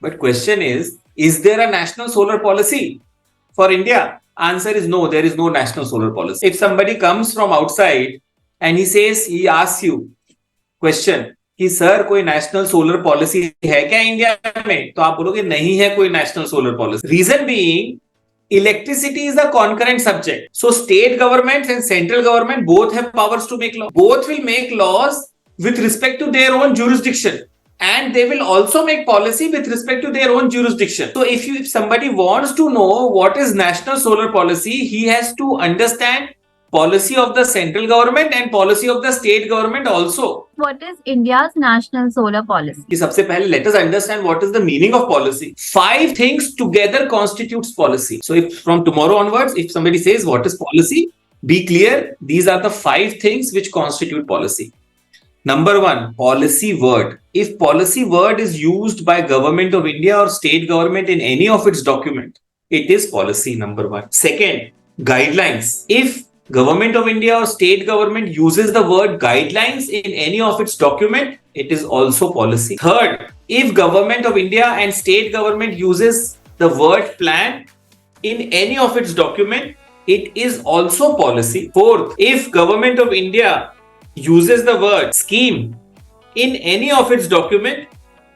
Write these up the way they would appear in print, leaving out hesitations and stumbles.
But question is there a national solar policy for India? Answer is no, there is no national solar policy. If somebody comes from outside and he asks you question कि sir कोई national solar policy है क्या India में, तो आप बोलोगे नहीं है कोई national solar policy. Reason being electricity is a concurrent subject. So state governments and central government both have powers to make law. Both will make laws with respect to their own jurisdiction. And they will also make policy with respect to their own jurisdiction. So if somebody wants to know what is national solar policy, he has to understand policy of the central government and policy of the state government also. What is India's national solar policy? सबसे पहले let us understand what is the meaning of policy. 5 things together constitutes policy. So if from tomorrow onwards, if somebody says what is policy, be clear, these are the 5 things which constitute policy. Number 1, policy word. If policy word is used by government of India or state government in any of its document, it is policy, number 1. Second, guidelines. If Government of India or state government uses the word guidelines in any of its document, it is also policy. Third, if Government of India and state government uses the word plan in any of its document, it is also policy. Fourth, if Government of India uses the word scheme in any of its document,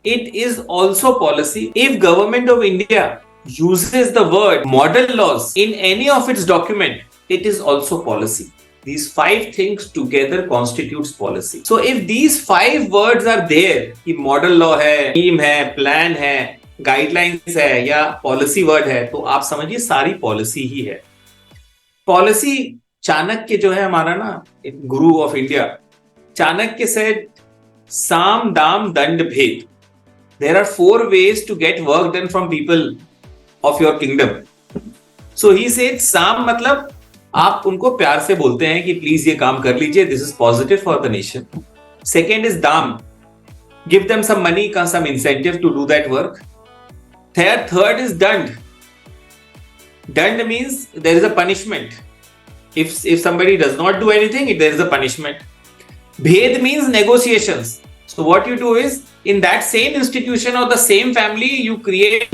it is also policy. If Government of India uses the word model laws in any of its document, it is also policy. These 5 things together constitutes policy. So if these 5 words are there, कि model law है, scheme है, plan है, guidelines है या policy word है, तो आप समझिए सारी policy ही है. Policy चाणक्य जो है हमारा ना गुरु ऑफ इंडिया, चाणक्य said साम दाम दंड भेद. There are 4 ways to get work done from people of your kingdom. So he said साम मतलब आप उनको प्यार से बोलते हैं कि प्लीज ये काम कर लीजिए, this is positive for the nation. Second is दाम, give them some money, some incentive to do that work. Third is दंड. दंड means there is a punishment. if somebody does not do anything, there is a punishment. Bhed means negotiations. So what you do is in that same institution or the same family, you create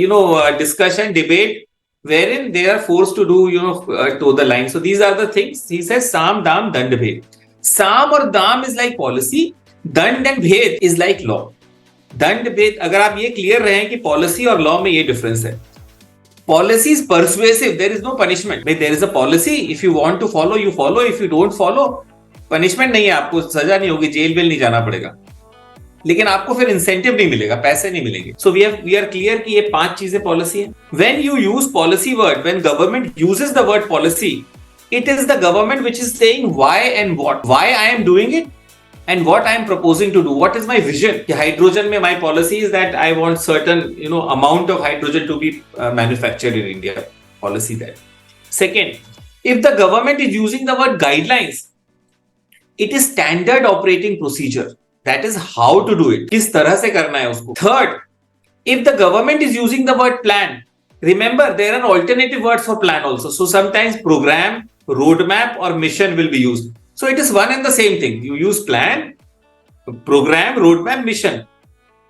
discussion, debate, wherein they are forced to do, toe the line. So these are the things. He says, Sam, Dam, Dand, Bhed. Sam or Dam is like policy. Dand and Bhed is like law. Dand, Bhed, अगर आप ये clear रहे कि policy और law में ये difference है. Policy is persuasive. There is no punishment. There is a policy. If you want to follow, you follow. If you don't follow, punishment नहीं है, आपको सजा नहीं होगी, जेल वेल नहीं जाना पड़ेगा. लेकिन आपको फिर इंसेंटिव नहीं मिलेगा, पैसे नहीं मिलेंगे. सो वी आर क्लियर कि ये 5 चीजें पॉलिसी है. When you use policy word, when government uses the word policy, it is the government which is saying why and what, why I am doing it and what I am proposing to do, what is my vision. कि hydrogen में my policy is that I want certain amount of hydrogen to be manufactured in India. Policy that. Second, if the government is using the word guidelines, it is standard operating procedure. That is how to do it. किस तरह से करना है उसको. Third, if the government is using the word plan, remember there are alternative words for plan also. So sometimes program, roadmap or mission will be used. So it is one and the same thing. You use plan, program, roadmap, mission.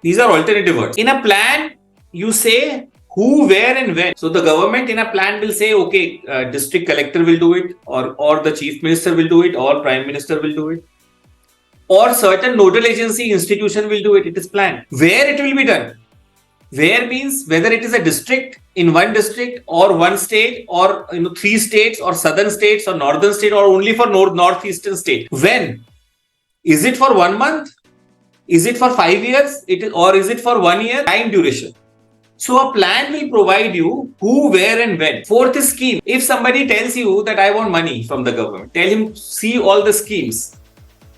These are alternative words. In a plan, you say who, where and when. So the government in a plan will say, okay, district collector will do it, or the chief minister will do it, or prime minister will do it. Or certain nodal agency institution will do it. It is planned. Where it will be done? Where means whether it is a district in one district or one state or 3 states or southern states or northern state or only for northeastern state. When? Is it for 1 month? Is it for 5 years? Or is it for 1 year? Time duration. So a plan will provide you who, where and when. Fourth is scheme. If somebody tells you that I want money from the government, tell him see all the schemes.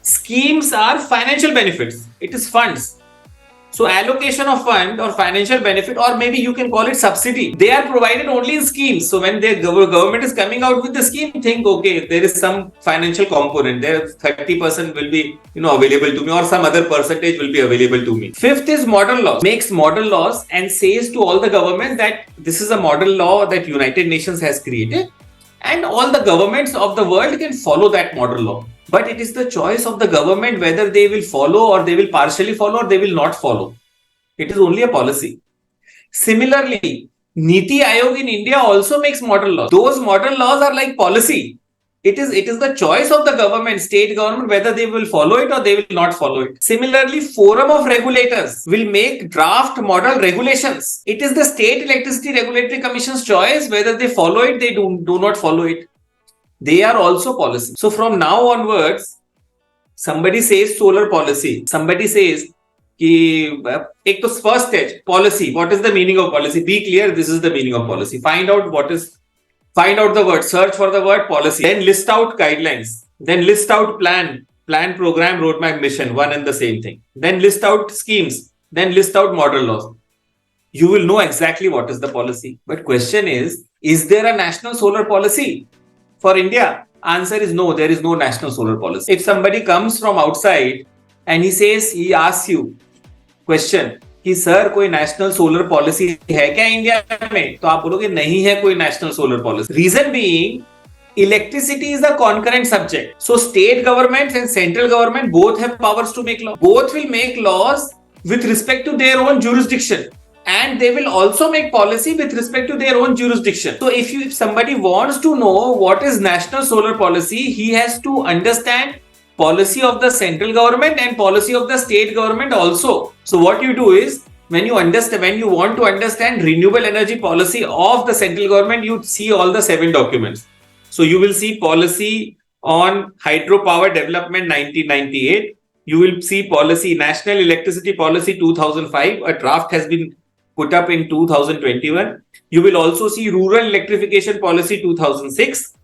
Schemes are financial benefits. It is funds. So allocation of fund or financial benefit, or maybe you can call it subsidy, they are provided only in schemes. So when the government is coming out with the scheme, think, okay, there is some financial component there. 30% will be available to me, or some other percentage will be available to me. Fifth is model law. Makes model laws and says to all the governments that this is a model law that United Nations has created, and all the governments of the world can follow that model law. But it is the choice of the government whether they will follow or they will partially follow or they will not follow. It is only a policy. Similarly, Niti Aayog in India also makes model laws. Those model laws are like policy. It is the choice of the government, state government, whether they will follow it or they will not follow it. Similarly, forum of regulators will make draft model regulations. It is the State Electricity Regulatory Commission's choice whether they follow it, they do not follow it. They are also policy. So from now onwards, somebody says solar policy, somebody says कि एक तो first stage policy, what is the meaning of policy? Be clear, this is the meaning of policy. Find out the word, search for the word policy, then list out guidelines, then list out plan, program, roadmap, mission, one and the same thing. Then list out schemes, then list out model laws. You will know exactly what is the policy. But question is there a national solar policy for India? Answer is no, there is no national solar policy. If somebody comes from outside and he asks you question कि sir कोई national solar policy है क्या India में, तो आप बोलोगे नहीं है कोई national solar policy. Reason being electricity is a concurrent subject. So state government and central government both have powers to make law. Both will make laws with respect to their own jurisdiction, and they will also make policy with respect to their own jurisdiction. So if somebody wants to know what is national solar policy, he has to understand policy of the central government and policy of the state government also. So what you do is, when you want to understand renewable energy policy of the central government, you see all the 7 documents. So you will see policy on hydropower development 1998. You will see policy, National Electricity Policy 2005. A draft has been put up in 2021. You will also see Rural Electrification Policy 2006,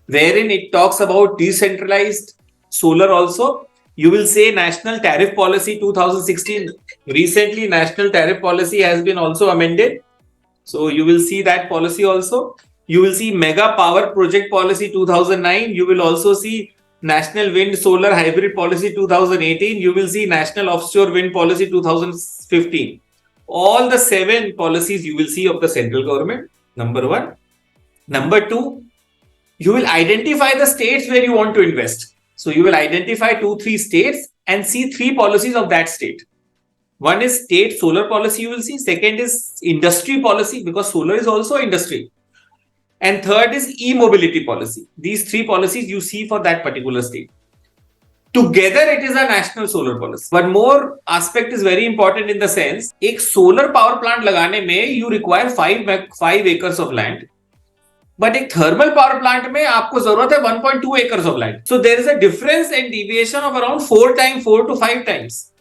wherein it talks about decentralized solar also. You will say National Tariff Policy 2016. Recently, National Tariff Policy has been also amended. So you will see that policy also. You will see Mega Power Project Policy 2009. You will also see National Wind Solar Hybrid Policy 2018. You will see National Offshore Wind Policy 2015. All the 7 policies you will see of the central government, number 1. Number 2, you will identify the states where you want to invest. So you will identify 2-3 states and see 3 policies of that state. One is state solar policy you will see. Second is industry policy, because solar is also industry. And third is e-mobility policy. These 3 policies you see for that particular state. Together it is a national solar policy. But more aspect is very important in the sense, एक solar power plant लगाने में you require 5 acres of land. But एक thermal power plant में आपको जरूरत है 1.2 acres of land. So there is a difference and deviation of around 4 to 5 times.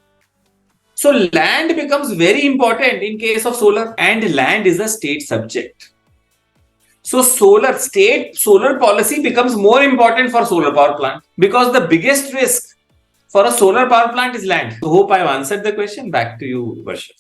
So land becomes very important in case of solar, and land is a state subject. So state solar policy becomes more important for solar power plant, because the biggest risk for a solar power plant is land. So hope I have answered the question. Back to you, Varsha.